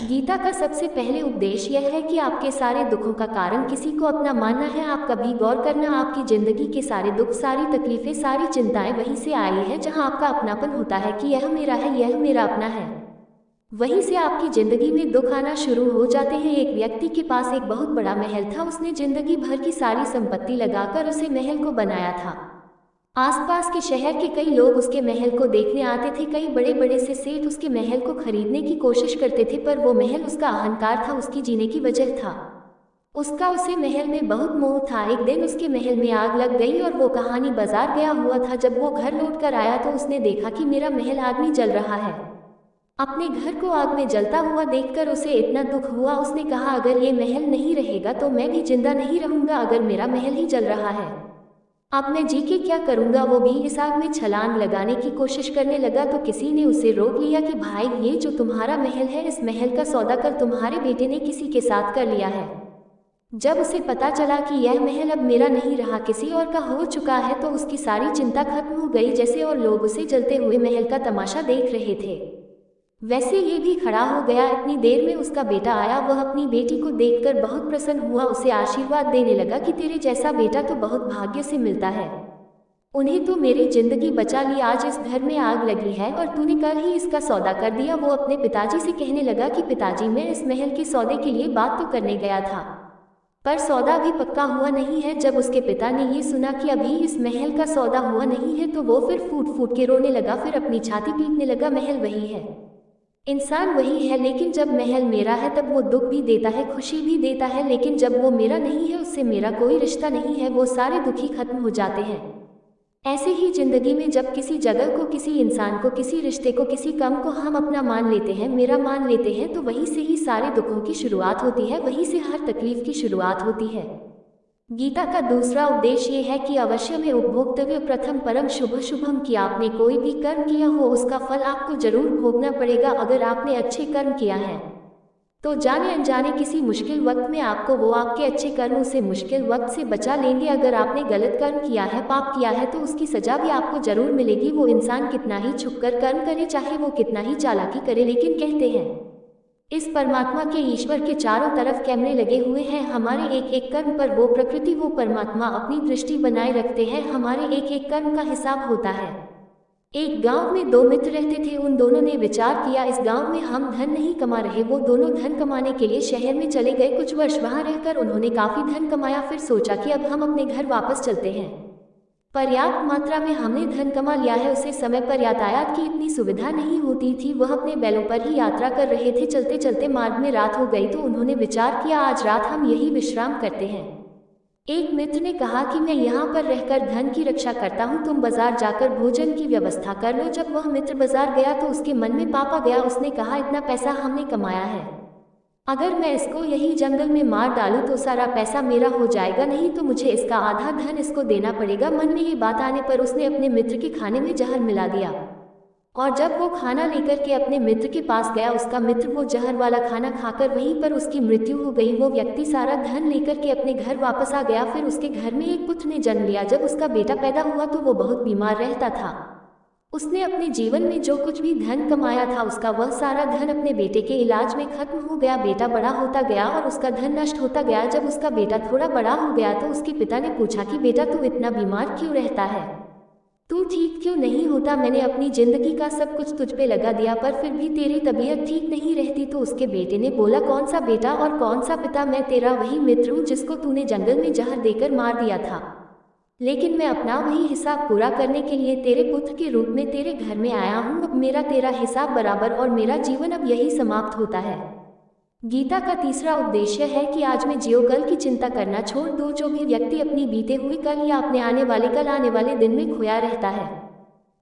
गीता का सबसे पहले उपदेश यह है कि आपके सारे दुखों का कारण किसी को अपना मानना है। आप कभी गौर करना, आपकी जिंदगी के सारे दुख, सारी तकलीफें, सारी चिंताएं वहीं से आई है जहां आपका अपनापन होता है कि यह मेरा है, यह मेरा अपना है। वहीं से आपकी जिंदगी में दुख आना शुरू हो जाते हैं। एक व्यक्ति के पास एक बहुत बड़ा महल था। उसने जिंदगी भर की सारी संपत्ति लगाकर उसे महल को बनाया था। आसपास के शहर के कई लोग उसके महल को देखने आते थे। कई बड़े बड़े से सेठ उसके महल को खरीदने की कोशिश करते थे, पर वो महल उसका अहंकार था, उसकी जीने की वजह था। उसका उसे महल में बहुत मोह था। एक दिन उसके महल में आग लग गई और वो कहानी बाजार गया हुआ था। जब वो घर लौट कर आया तो उसने देखा कि मेरा महल आग में जल रहा है। अपने घर को आग में जलता हुआ देखकर उसे इतना दुख हुआ। उसने कहा, अगर ये महल नहीं रहेगा तो मैं भी जिंदा नहीं रहूंगा। अगर मेरा महल ही जल रहा है, अब मैं जी के क्या करूंगा। वो भी इस आग में छलांग लगाने की कोशिश करने लगा तो किसी ने उसे रोक लिया कि भाई, ये जो तुम्हारा महल है, इस महल का सौदा कर तुम्हारे बेटे ने किसी के साथ कर लिया है। जब उसे पता चला कि यह महल अब मेरा नहीं रहा, किसी और का हो चुका है, तो उसकी सारी चिंता खत्म हो गई। जैसे और लोग उसे जलते हुए महल का तमाशा देख रहे थे, वैसे ये भी खड़ा हो गया। इतनी देर में उसका बेटा आया। वह अपनी बेटी को देखकर बहुत प्रसन्न हुआ, उसे आशीर्वाद देने लगा कि तेरे जैसा बेटा तो बहुत भाग्य से मिलता है। उन्हें तो मेरी जिंदगी बचा ली। आज इस घर में आग लगी है और तूने कल ही इसका सौदा कर दिया। वो अपने पिताजी से कहने लगा कि पिताजी, मैं इस महल के सौदे के लिए बात तो करने गया था, पर सौदा अभी पक्का हुआ नहीं है। जब उसके पिता ने ये सुना कि अभी इस महल का सौदा हुआ नहीं है तो वो फिर फूट फूट के रोने लगा, फिर अपनी छाती पीटने लगा। महल वही है, इंसान वही है, लेकिन जब महल मेरा है तब वो दुख भी देता है, खुशी भी देता है, लेकिन जब वो मेरा नहीं है, उससे मेरा कोई रिश्ता नहीं है, वो सारे दुखी खत्म हो जाते हैं। ऐसे ही जिंदगी में जब किसी जगह को, किसी इंसान को, किसी रिश्ते को, किसी काम को हम अपना मान लेते हैं, मेरा मान लेते हैं, तो वहीं से ही सारे दुखों की शुरुआत होती है, वहीं से हर तकलीफ की शुरुआत होती है। गीता का दूसरा उपदेश ये है कि अवश्य में उपभोक्तव्य प्रथम परम शुभ शुभम, कि आपने कोई भी कर्म किया हो उसका फल आपको जरूर भोगना पड़ेगा। अगर आपने अच्छे कर्म किया है तो जाने अनजाने किसी मुश्किल वक्त में आपको वो आपके अच्छे कर्मों से मुश्किल वक्त से बचा लेंगे। अगर आपने गलत कर्म किया है, पाप किया है, तो उसकी सजा भी आपको जरूर मिलेगी। वो इंसान कितना ही छुपकर कर्म करे, चाहे वो कितना ही चालाकी करे, लेकिन कहते हैं इस परमात्मा के, ईश्वर के चारों तरफ कैमरे लगे हुए हैं हमारे एक एक कर्म पर। वो प्रकृति, वो परमात्मा अपनी दृष्टि बनाए रखते हैं, हमारे एक एक कर्म का हिसाब होता है। एक गांव में दो मित्र रहते थे। उन दोनों ने विचार किया, इस गांव में हम धन नहीं कमा रहे। वो दोनों धन कमाने के लिए शहर में चले गए। कुछ वर्ष वहां रहकर उन्होंने काफी धन कमाया। फिर सोचा कि अब हम अपने घर वापस चलते हैं। पर्याप्त मात्रा में हमने धन कमा लिया है। उसे समय पर यातायात की इतनी सुविधा नहीं होती थी। वह अपने बैलों पर ही यात्रा कर रहे थे। चलते चलते मार्ग में रात हो गई तो उन्होंने विचार किया, आज रात हम यही विश्राम करते हैं। एक मित्र ने कहा कि मैं यहाँ पर रहकर धन की रक्षा करता हूँ, तुम बाजार जाकर भोजन की व्यवस्था कर लो। जब वह मित्र बाजार गया तो उसके मन में पाप आ गया। उसने कहा, इतना पैसा हमने कमाया है, अगर मैं इसको यही जंगल में मार डालूं तो सारा पैसा मेरा हो जाएगा, नहीं तो मुझे इसका आधा धन इसको देना पड़ेगा। मन में ये बात आने पर उसने अपने मित्र के खाने में जहर मिला दिया, और जब वो खाना लेकर के अपने मित्र के पास गया, उसका मित्र वो जहर वाला खाना खाकर वहीं पर उसकी मृत्यु हो गई। वो व्यक्ति सारा धन लेकर के अपने घर वापस आ गया। फिर उसके घर में एक पुत्र ने जन्म लिया। जब उसका बेटा पैदा हुआ तो वो बहुत बीमार रहता था। उसने अपने जीवन में जो कुछ भी धन कमाया था उसका वह सारा धन अपने बेटे के इलाज में खत्म हो गया। बेटा बड़ा होता गया और उसका धन नष्ट होता गया। जब उसका बेटा थोड़ा बड़ा हो गया तो उसके पिता ने पूछा कि बेटा, तू इतना बीमार क्यों रहता है, तू ठीक क्यों नहीं होता? मैंने अपनी जिंदगी का सब कुछ तुझ पे लगा दिया पर फिर भी तेरी तबीयत ठीक नहीं रहती। तो उसके बेटे ने बोला, कौन सा बेटा और कौन सा पिता? मैं तेरा वही मित्र हूँ जिसको तूने जंगल में जहर देकर मार दिया था, लेकिन मैं अपना वही हिसाब पूरा करने के लिए तेरे पुत्र के रूप में तेरे घर में आया हूँ। अब मेरा तेरा हिसाब बराबर और मेरा जीवन अब यही समाप्त होता है। गीता का तीसरा उद्देश्य है कि आज में जियो, कल की चिंता करना छोड़ दो। जो भी व्यक्ति अपनी बीते हुए कल या अपने आने वाले कल, आने वाले दिन में खोया रहता है,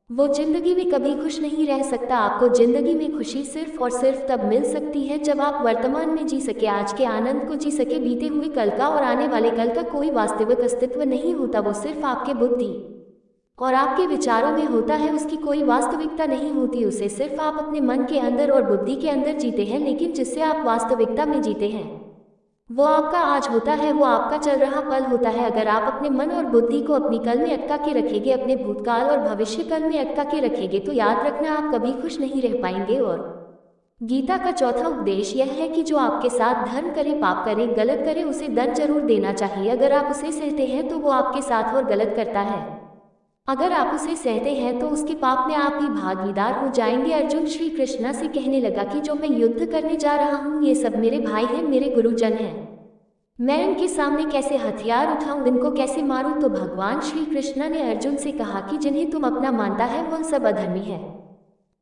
वो जिंदगी में कभी खुश नहीं रह सकता। आपको जिंदगी में खुशी सिर्फ और सिर्फ तब मिल सकती है जब आप वर्तमान में जी सके, आज के आनंद को जी सके। बीते हुए कल का और आने वाले कल का कोई वास्तविक अस्तित्व नहीं होता, वो सिर्फ आपके बुद्धि और आपके विचारों में होता है। उसकी कोई वास्तविकता नहीं होती, उसे सिर्फ आप अपने मन के अंदर और बुद्धि के अंदर जीते हैं। लेकिन जिससे आप वास्तविकता में जीते हैं वो आपका आज होता है, वो आपका चल रहा पल होता है। अगर आप अपने मन और बुद्धि को अपनी कल में अटका के रखेंगे, अपने भूतकाल और भविष्य कल में अटका के रखेंगे, तो याद रखना आप कभी खुश नहीं रह पाएंगे और गीता का चौथा उपदेश यह है कि जो आपके साथ धर्म करे, पाप करे, गलत करे, उसे दंड जरूर देना चाहिए। अगर आप उसे सहते हैं तो वो आपके साथ और गलत करता है। अगर आप उसे सहते हैं तो उसके पाप में आप ही भागीदार हो जाएंगे। अर्जुन श्री कृष्णा से कहने लगा कि जो मैं युद्ध करने जा रहा हूँ ये सब मेरे भाई हैं, मेरे गुरुजन हैं। मैं इनके सामने कैसे हथियार उठाऊं, इनको कैसे मारूं? तो भगवान श्री कृष्णा ने अर्जुन से कहा कि जिन्हें तुम अपना मानता है वह सब अधर्मी है,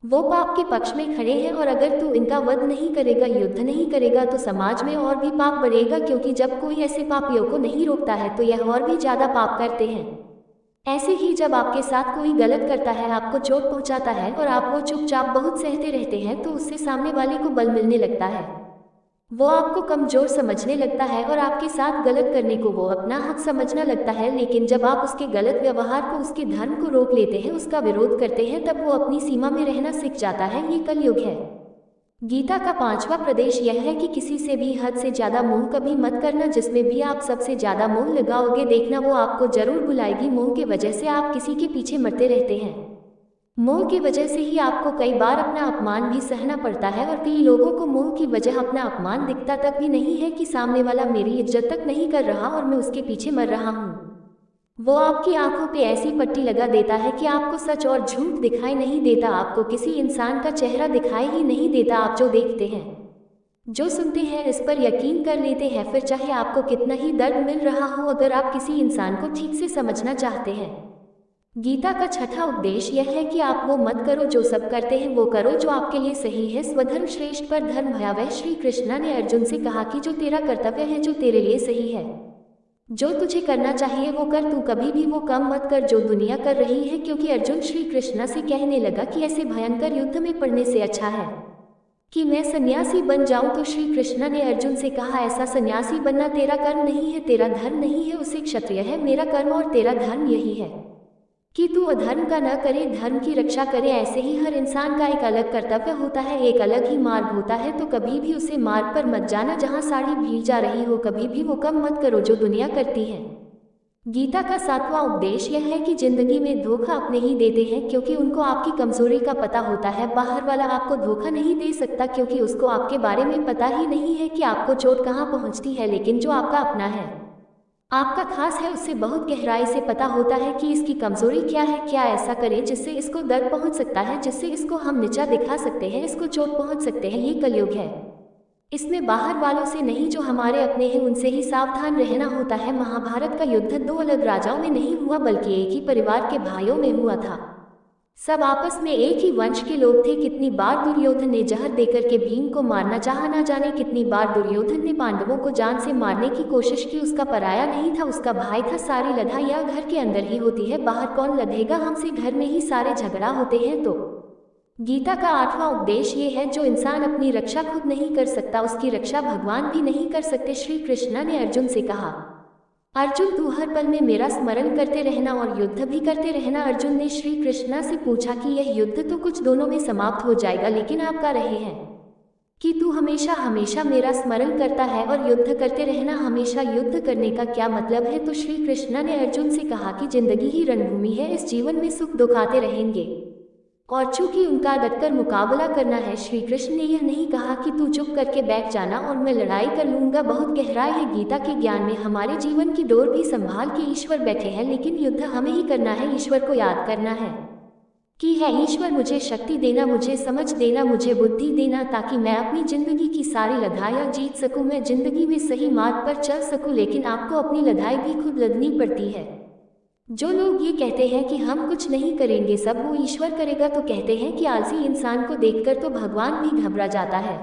वो पाप के पक्ष में खड़े हैं। और अगर तू इनका वध नहीं करेगा, युद्ध नहीं करेगा तो समाज में और भी पाप बढ़ेगा, क्योंकि जब कोई ऐसे पापियों को नहीं रोकता है तो यह और भी ज्यादा पाप करते हैं। ऐसे ही जब आपके साथ कोई गलत करता है, आपको चोट पहुंचाता है और आप वो चुपचाप बहुत सहते रहते हैं, तो उससे सामने वाले को बल मिलने लगता है। वो आपको कमजोर समझने लगता है और आपके साथ गलत करने को वो अपना हक समझना लगता है। लेकिन जब आप उसके गलत व्यवहार को, उसके धर्म को रोक लेते हैं, उसका विरोध करते हैं, तब वो अपनी सीमा में रहना सीख जाता है। ये कलयुग है। गीता का पांचवा प्रदेश यह है कि किसी से भी हद से ज्यादा मोह कभी मत करना। जिसमें भी आप सबसे ज्यादा मोह लगाओगे, देखना वो आपको जरूर बुलाएगी। मोह की वजह से आप किसी के पीछे मरते रहते हैं। मोह की वजह से ही आपको कई बार अपना अपमान भी सहना पड़ता है। और कई लोगों को मोह की वजह अपना अपमान दिखता तक भी नहीं है कि सामने वाला मेरी इज्जत तक नहीं कर रहा और मैं उसके पीछे मर रहा हूँ। वो आपकी आंखों पे ऐसी पट्टी लगा देता है कि आपको सच और झूठ दिखाई नहीं देता, आपको किसी इंसान का चेहरा दिखाई ही नहीं देता। आप जो देखते हैं, जो सुनते हैं, इस पर यकीन कर लेते हैं, फिर चाहे आपको कितना ही दर्द मिल रहा हो, अगर आप किसी इंसान को ठीक से समझना चाहते हैं। गीता का छठा उपदेश यह है कि आप वो मत करो जो सब करते हैं, वो करो जो आपके लिए सही है। स्वधर्म श्रेष्ठ पर धर्म भयावह। श्री कृष्णा ने अर्जुन से कहा कि जो तेरा कर्तव्य है, जो तेरे लिए सही है, जो तुझे करना चाहिए वो कर, तू कभी भी वो काम मत कर जो दुनिया कर रही है। क्योंकि अर्जुन श्री कृष्णा से कहने लगा कि ऐसे भयंकर युद्ध में पड़ने से अच्छा है कि मैं सन्यासी बन जाऊं। तो श्री कृष्णा ने अर्जुन से कहा, ऐसा सन्यासी बनना तेरा कर्म नहीं है, तेरा धर्म नहीं है, उसे क्षत्रिय है। मेरा कर्म और तेरा धर्म यही है कि तू अधर्म का न करे, धर्म की रक्षा करे। ऐसे ही हर इंसान का एक अलग कर्तव्य होता है, एक अलग ही मार्ग होता है। तो कभी भी उसे मार्ग पर मत जाना जहां सारी भीड़ जा रही हो, कभी भी वो कम मत करो जो दुनिया करती है। गीता का सातवां उपदेश यह है कि जिंदगी में धोखा अपने ही देते हैं, क्योंकि उनको आपकी कमजोरी का पता होता है। बाहर वाला आपको धोखा नहीं दे सकता, क्योंकि उसको आपके बारे में पता ही नहीं है कि आपको चोट कहाँ पहुंचती है। लेकिन जो आपका अपना है, आपका खास है, उससे बहुत गहराई से पता होता है कि इसकी कमजोरी क्या है, क्या ऐसा करें जिससे इसको दर्द पहुंच सकता है, जिससे इसको हम नीचा दिखा सकते हैं, इसको चोट पहुंच सकते हैं। ये कलयुग है। इसमें बाहर वालों से नहीं, जो हमारे अपने हैं उनसे ही सावधान रहना होता है। महाभारत का युद्ध दो अलग राजाओं में नहीं हुआ, बल्कि एक ही परिवार के भाइयों में हुआ था। सब आपस में एक ही वंश के लोग थे। कितनी बार दुर्योधन ने जहर देकर के भीम को मारना चाहा, ना जाने कितनी बार दुर्योधन ने पांडवों को जान से मारने की कोशिश की। उसका पराया नहीं था, उसका भाई था। सारी लड़ाइयाँ घर के अंदर ही होती है, बाहर कौन लड़ेगा हमसे, घर में ही सारे झगड़ा होते हैं। तो गीता का आठवां उपदेश ये है, जो इंसान अपनी रक्षा खुद नहीं कर सकता, उसकी रक्षा भगवान भी नहीं कर सकते। श्री कृष्णा ने अर्जुन से कहा, अर्जुन तू हर पल में मेरा स्मरण करते रहना और युद्ध भी करते रहना। अर्जुन ने श्री कृष्णा से पूछा कि यह युद्ध तो कुछ दोनों में समाप्त हो जाएगा, लेकिन आप कह रहे हैं कि तू हमेशा हमेशा मेरा स्मरण करता है और युद्ध करते रहना। हमेशा युद्ध करने का क्या मतलब है? तो श्री कृष्णा ने अर्जुन से कहा कि जिंदगी ही रणभूमि है, इस जीवन में सुख दुख आते रहेंगे और चूंकि उनका डटकर मुकाबला करना है। श्री कृष्ण ने यह नहीं कहा कि तू चुप करके बैठ जाना और मैं लड़ाई कर लूंगा। बहुत गहराई है गीता के ज्ञान में। हमारे जीवन की डोर भी संभाल के ईश्वर बैठे हैं, लेकिन युद्ध हमें ही करना है। ईश्वर को याद करना है कि है ईश्वर मुझे शक्ति देना, मुझे समझ देना, मुझे बुद्धि देना, ताकि मैं अपनी जिंदगी की सारी लड़ाइयाँ जीत सकूं, मैं जिंदगी में सही मार्ग पर चल सकूं। लेकिन आपको अपनी लड़ाई भी खुद लड़नी पड़ती है। जो लोग ये कहते हैं कि हम कुछ नहीं करेंगे, सब वो ईश्वर करेगा, तो कहते हैं कि आलसी इंसान को देखकर तो भगवान भी घबरा जाता है।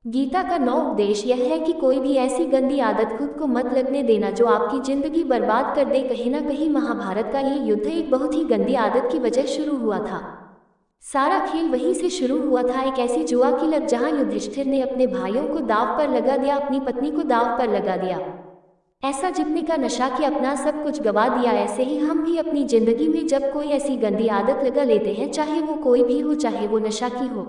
गीता का 9 उपदेश यह है कि कोई भी ऐसी गंदी आदत खुद को मत लगने देना जो आपकी जिंदगी बर्बाद कर दे। कहीं ना कहीं महाभारत का ये युद्ध एक बहुत ही गंदी आदत की वजह शुरू हुआ था। सारा खेल वहीं से शुरू हुआ था, एक ऐसी जुआ की लत जहां युधिष्ठिर ने अपने भाइयों को दांव पर लगा दिया, अपनी पत्नी को दांव पर लगा दिया। ऐसा जीतने का नशा कि अपना सब कुछ गवा दिया। ऐसे ही हम भी अपनी जिंदगी में जब कोई ऐसी गंदी आदत लगा लेते हैं, चाहे वो कोई भी हो, चाहे वो नशा की हो,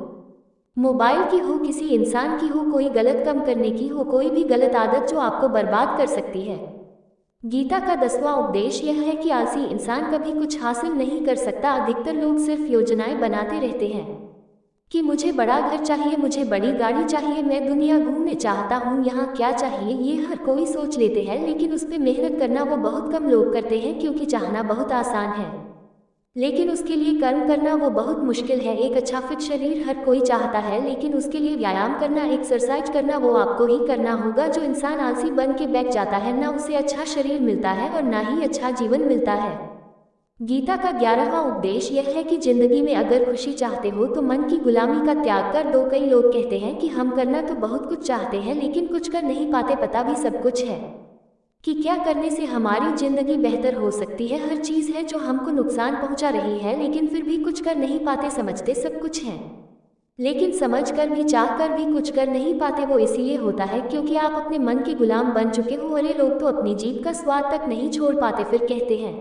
मोबाइल की हो, किसी इंसान की हो, कोई गलत काम करने की हो, कोई भी गलत आदत जो आपको बर्बाद कर सकती है। गीता का 10वां उपदेश यह है कि आलसी इंसान कभी कुछ हासिल नहीं कर सकता। अधिकतर लोग सिर्फ योजनाएं बनाते रहते हैं, कि मुझे बड़ा घर चाहिए, मुझे बड़ी गाड़ी चाहिए, मैं दुनिया घूमने चाहता हूँ, यहाँ क्या चाहिए, ये हर कोई सोच लेते हैं, लेकिन उस पर मेहनत करना वो बहुत कम लोग करते हैं, क्योंकि चाहना बहुत आसान है लेकिन उसके लिए कर्म करना वो बहुत मुश्किल है। एक अच्छा फिट शरीर हर कोई चाहता है, लेकिन उसके लिए व्यायाम करना, एक्सरसाइज करना वो आपको ही करना होगा। जो इंसान आलसी बन के बैठ जाता है, ना उसे अच्छा शरीर मिलता है और ना ही अच्छा जीवन मिलता है। गीता का 11वां उपदेश यह है कि जिंदगी में अगर खुशी चाहते हो तो मन की गुलामी का त्याग कर दो। कई लोग कहते हैं कि हम करना तो बहुत कुछ चाहते हैं, लेकिन कुछ कर नहीं पाते। पता भी सब कुछ है कि क्या करने से हमारी जिंदगी बेहतर हो सकती है। हर चीज़ है जो हमको नुकसान पहुंचा रही है, लेकिन फिर भी कुछ कर नहीं पाते। समझते सब कुछ है, लेकिन समझ कर भी, चाह कर भी कुछ कर नहीं पाते। वो इसीलिए होता है क्योंकि आप अपने मन के गुलाम बन चुके हो। अरे लोग तो अपनी जीभ का स्वाद तक नहीं छोड़ पाते, फिर कहते हैं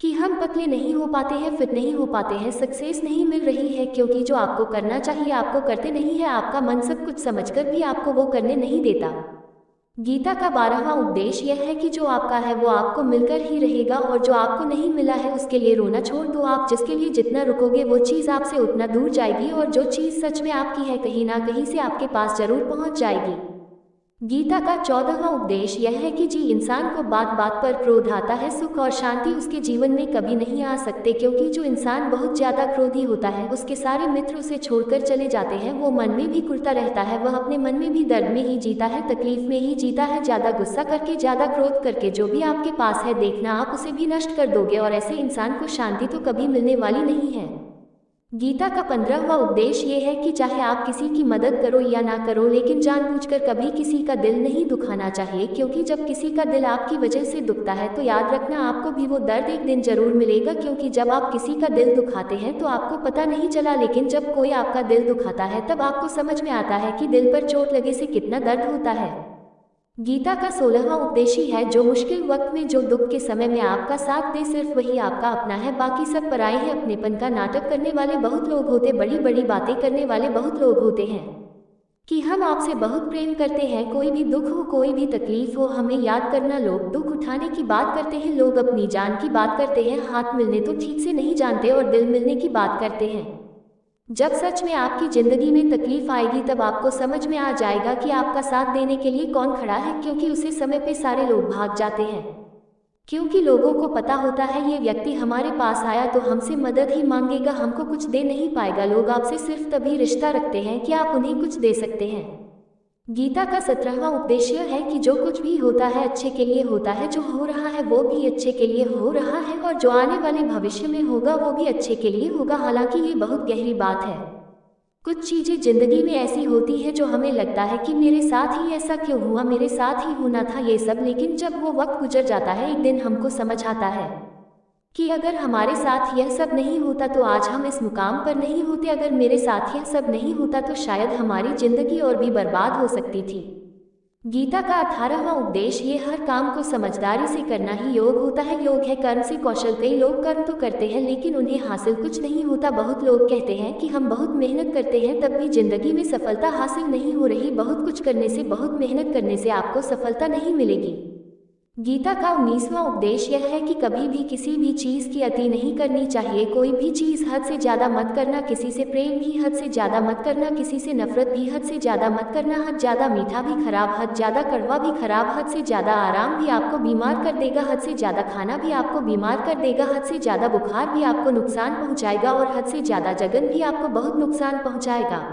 कि हम पतले नहीं हो पाते हैं, फिट नहीं हो पाते हैं, सक्सेस नहीं मिल रही है, क्योंकि जो आपको करना चाहिए आपको करते नहीं है। आपका मन सब कुछ समझकर भी आपको वो करने नहीं देता। गीता का 12वां उपदेश यह है कि जो आपका है वो आपको मिलकर ही रहेगा, और जो आपको नहीं मिला है उसके लिए रोना छोड़ दो। आप जिसके लिए जितना रुकोगे वो चीज़ आपसे उतना दूर जाएगी, और जो चीज़ सच में आपकी है कहीं ना कहीं से आपके पास जरूर पहुंच जाएगी। गीता का 14वां उपदेश यह है कि जी इंसान को बात बात पर क्रोध आता है, सुख और शांति उसके जीवन में कभी नहीं आ सकते, क्योंकि जो इंसान बहुत ज्यादा क्रोधी होता है उसके सारे मित्र उसे छोड़कर चले जाते हैं। वो मन में भी कुढ़ता रहता है, वह अपने मन में भी दर्द में ही जीता है, तकलीफ में ही जीता है। ज्यादा गुस्सा करके, ज्यादा क्रोध करके जो भी आपके पास है, देखना आप उसे भी नष्ट कर दोगे, और ऐसे इंसान को शांति तो कभी मिलने वाली नहीं है। गीता का 15वां उपदेश ये है कि चाहे आप किसी की मदद करो या ना करो, लेकिन जानबूझकर कभी किसी का दिल नहीं दुखाना चाहिए, क्योंकि जब किसी का दिल आपकी वजह से दुखता है तो याद रखना आपको भी वो दर्द एक दिन जरूर मिलेगा। क्योंकि जब आप किसी का दिल दुखाते हैं तो आपको पता नहीं चला, लेकिन जब कोई आपका दिल दुखाता है तब आपको समझ में आता है कि दिल पर चोट लगे से कितना दर्द होता है। गीता का 16वां उपदेश है जो मुश्किल वक्त में, जो दुख के समय में आपका साथ दे, सिर्फ वही आपका अपना है, बाकी सब पराए हैं। अपनेपन का नाटक करने वाले बहुत लोग होते, बड़ी बड़ी बातें करने वाले बहुत लोग होते हैं कि हम आपसे बहुत प्रेम करते हैं। कोई भी दुख हो, कोई भी तकलीफ हो, हमें याद करना। लोग दुख उठाने की बात करते हैं, लोग अपनी जान की बात करते हैं, हाथ मिलने तो ठीक से नहीं जानते और दिल मिलने की बात करते हैं। जब सच में आपकी जिंदगी में तकलीफ आएगी तब आपको समझ में आ जाएगा कि आपका साथ देने के लिए कौन खड़ा है, क्योंकि उसी समय पे सारे लोग भाग जाते हैं, क्योंकि लोगों को पता होता है ये व्यक्ति हमारे पास आया तो हमसे मदद ही मांगेगा, हमको कुछ दे नहीं पाएगा। लोग आपसे सिर्फ तभी रिश्ता रखते हैं कि आप उन्हें कुछ दे सकते हैं। गीता का 17वां उपदेश है कि जो कुछ भी होता है अच्छे के लिए होता है, जो हो रहा है वो भी अच्छे के लिए हो रहा है, और जो आने वाले भविष्य में होगा वो भी अच्छे के लिए होगा। हालांकि ये बहुत गहरी बात है। कुछ चीजें जिंदगी में ऐसी होती है जो हमें लगता है कि मेरे साथ ही ऐसा क्यों हुआ, मेरे साथ ही होना था ये सब, लेकिन जब वो वक्त गुजर जाता है एक दिन हमको समझ आता है कि अगर हमारे साथ यह सब नहीं होता तो आज हम इस मुकाम पर नहीं होते। अगर मेरे साथ यह सब नहीं होता तो शायद हमारी जिंदगी और भी बर्बाद हो सकती थी। गीता का 18वां उपदेश ये हर काम को समझदारी से करना ही योग होता है। योग है कर्म से कौशल। कई लोग कर्म तो करते हैं लेकिन उन्हें हासिल कुछ नहीं होता। बहुत लोग कहते हैं कि हम बहुत मेहनत करते हैं तब भी जिंदगी में सफलता हासिल नहीं हो रही। बहुत कुछ करने से, बहुत मेहनत करने से आपको सफलता नहीं मिलेगी। गीता का 19वां उपदेश यह है कि कभी भी किसी भी चीज़ की अति नहीं करनी चाहिए। कोई भी चीज़ हद से ज़्यादा मत करना, किसी से प्रेम भी हद से ज़्यादा मत करना, किसी से नफरत भी हद से ज़्यादा मत करना। हद ज़्यादा मीठा भी खराब, हद ज़्यादा कड़वा भी खराब, हद से ज़्यादा आराम भी आपको बीमार कर देगा, हद से ज़्यादा खाना भी आपको बीमार कर देगा, हद से ज़्यादा बुखार भी आपको नुकसान पहुँचाएगा, और हद से ज़्यादा जगन भी आपको बहुत नुकसान पहुँचाएगा।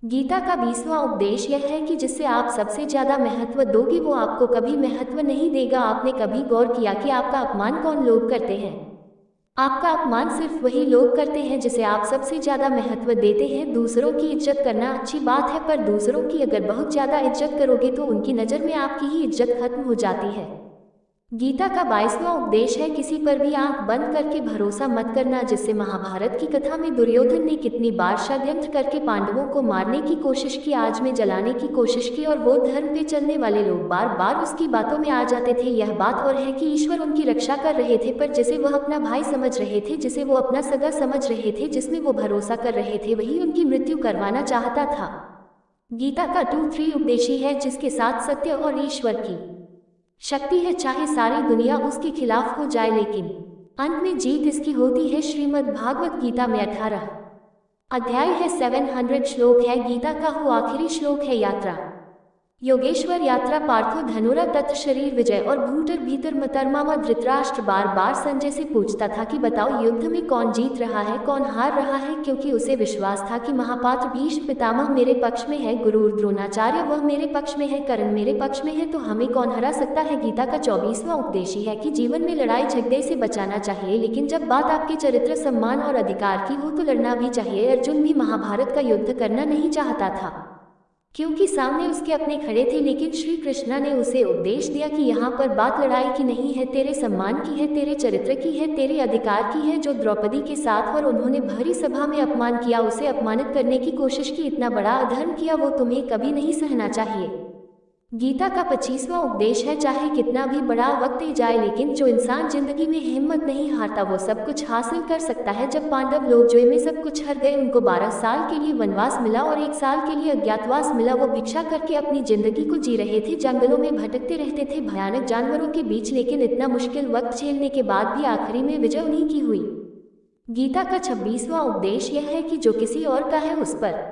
गीता का 20वां उपदेश यह है कि जिससे आप सबसे ज्यादा महत्व दोगे वो आपको कभी महत्व नहीं देगा। आपने कभी गौर किया कि आपका अपमान कौन लोग करते हैं? आपका अपमान सिर्फ वही लोग करते हैं जिसे आप सबसे ज्यादा महत्व देते हैं। दूसरों की इज्जत करना अच्छी बात है, पर दूसरों की अगर बहुत ज्यादा इज्जत करोगे तो उनकी नज़र में आपकी ही इज्जत खत्म हो जाती है। गीता का 22वां उपदेश है किसी पर भी आंख बंद करके भरोसा मत करना। जिससे महाभारत की कथा में दुर्योधन ने कितनी बार षड्यंत्र करके पांडवों को मारने की कोशिश की, आग में जलाने की कोशिश की, और वो धर्म पे चलने वाले लोग बार बार उसकी बातों में आ जाते थे। यह बात और है कि ईश्वर उनकी रक्षा कर रहे थे, पर जिसे वह अपना भाई समझ रहे थे, जिसे वो अपना सगा समझ रहे थे, जिसमें वो भरोसा कर रहे थे, वही उनकी मृत्यु करवाना चाहता था। गीता का 2-3 उपदेश है जिसके साथ सत्य और ईश्वर की शक्ति है, चाहे सारी दुनिया उसके खिलाफ हो जाए लेकिन अंत में जीत इसकी होती है। श्रीमद् भागवत गीता में 18 अध्याय है 700 श्लोक है गीता का हो आखिरी श्लोक है यात्रा। योगेश्वर यात्रा पार्थो धनुरा तत् शरीर विजय और भूटर भीतर मतर्मामा धृतराष्ट्र बार बार संजय से पूछता था कि बताओ युद्ध में कौन जीत रहा है कौन हार रहा है, क्योंकि उसे विश्वास था कि महापात्र भीष्म पितामह मेरे पक्ष में है, गुरु द्रोणाचार्य वह मेरे पक्ष में है, कर्ण मेरे पक्ष में है, तो हमें कौन हरा सकता है। गीता का 24वां उपदेश है कि जीवन में लड़ाई झगड़े से बचाना चाहिए, लेकिन जब बात आपके चरित्र सम्मान और अधिकार की हो तो लड़ना भी चाहिए। अर्जुन भी महाभारत का युद्ध करना नहीं चाहता था क्योंकि सामने उसके अपने खड़े थे, लेकिन श्री कृष्णा ने उसे उपदेश दिया कि यहाँ पर बात लड़ाई की नहीं है, तेरे सम्मान की है, तेरे चरित्र की है, तेरे अधिकार की है। जो द्रौपदी के साथ और उन्होंने भरी सभा में अपमान किया, उसे अपमानित करने की कोशिश की, इतना बड़ा अधर्म किया, वो तुम्हें कभी नहीं सहना चाहिए। गीता का 25वां उपदेश है चाहे कितना भी बड़ा वक्त ही जाए, लेकिन जो इंसान जिंदगी में हिम्मत नहीं हारता वो सब कुछ हासिल कर सकता है। जब पांडव लोग जो में सब कुछ हर गए, उनको 12 साल के लिए वनवास मिला और 1 साल के लिए अज्ञातवास मिला। वो भिक्षा करके अपनी जिंदगी को जी रहे थे, जंगलों में भटकते रहते थे, भयानक जानवरों के बीच, लेकिन इतना मुश्किल वक्त झेलने के बाद भी आखिरी में विजय उन्हीं की हुई। गीता का 26वां उपदेश यह है कि जो किसी और का है उस पर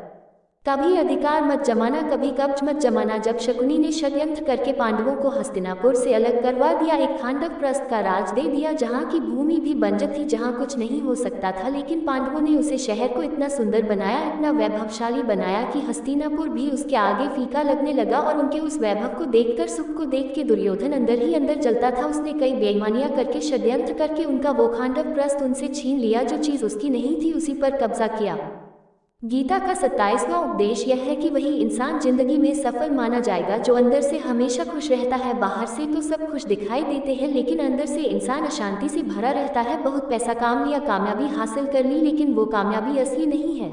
कभी अधिकार मत जमाना, कभी कब्ज मत जमाना। जब शकुनी ने षड्यंत्र करके पांडवों को हस्तिनापुर से अलग करवा दिया, एक खांडव प्रस्थ का राज दे दिया, जहाँ की भूमि भी बंजर थी, जहाँ कुछ नहीं हो सकता था, लेकिन पांडवों ने उसे शहर को इतना सुंदर बनाया, इतना वैभवशाली बनाया कि हस्तिनापुर भी उसके आगे फीका लगने लगा। और उनके उस वैभव को देखकर, सुख को देख के दुर्योधन अंदर ही अंदर जलता था। उसने कई बेईमानियां करके, षड्यंत्र करके उनका वो खांडव प्रस्थ उनसे छीन लिया, जो चीज उसकी नहीं थी उसी पर कब्जा किया। गीता का 27वां उपदेश यह है कि वही इंसान जिंदगी में सफल माना जाएगा जो अंदर से हमेशा खुश रहता है। बाहर से तो सब खुश दिखाई देते हैं, लेकिन अंदर से इंसान अशांति से भरा रहता है। बहुत पैसा काम लिया, कामयाबी हासिल कर ली, लेकिन वो कामयाबी असली नहीं है।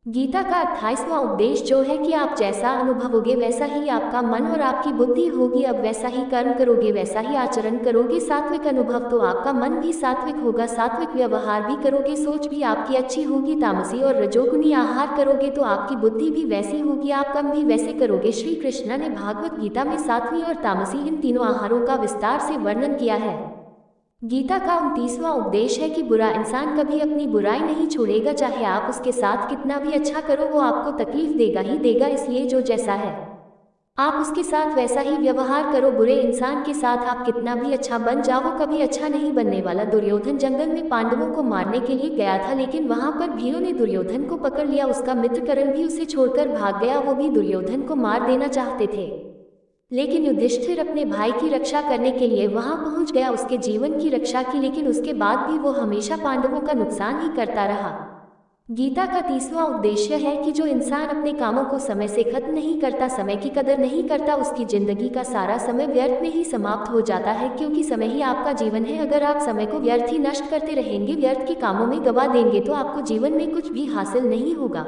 गीता का 28वां उपदेश जो है कि आप जैसा अनुभवोगे वैसा ही आपका मन और आपकी बुद्धि होगी। अब वैसा ही कर्म करोगे, वैसा ही आचरण करोगे। सात्विक अनुभव तो आपका मन भी सात्विक होगा, सात्विक व्यवहार भी करोगे, सोच भी आपकी अच्छी होगी। तामसी और रजोगुनी आहार करोगे तो आपकी बुद्धि भी वैसी होगी, आप कर्म भी वैसे करोगे। श्री कृष्ण ने भागवत गीता में सात्विक और तामसी इन तीनों आहारों का विस्तार से वर्णन किया है। गीता का 29वां उपदेश है कि बुरा इंसान कभी अपनी बुराई नहीं छोड़ेगा, चाहे आप उसके साथ कितना भी अच्छा करो वो आपको तकलीफ देगा ही देगा। इसलिए जो जैसा है आप उसके साथ वैसा ही व्यवहार करो। बुरे इंसान के साथ आप कितना भी अच्छा बन जाओ, कभी अच्छा नहीं बनने वाला। दुर्योधन जंगल में पांडवों को मारने के लिए गया था, लेकिन वहां पर भीलों ने दुर्योधन को पकड़ लिया। उसका मित्र कर्ण भी उसे छोड़कर भाग गया, वो भी दुर्योधन को मार देना चाहते थे, लेकिन युधिष्ठिर अपने भाई की रक्षा करने के लिए वहां पहुंच गया, उसके जीवन की रक्षा की, लेकिन उसके बाद भी वो हमेशा पांडवों का नुकसान ही करता रहा। गीता का 30वां उद्देश्य है कि जो इंसान अपने कामों को समय से खत्म नहीं करता, समय की कदर नहीं करता, उसकी जिंदगी का सारा समय व्यर्थ में ही समाप्त हो जाता है, क्योंकि समय ही आपका जीवन है। अगर आप समय को व्यर्थ ही नष्ट करते रहेंगे, व्यर्थ के कामों में गवा देंगे, तो आपको जीवन में कुछ भी हासिल नहीं होगा।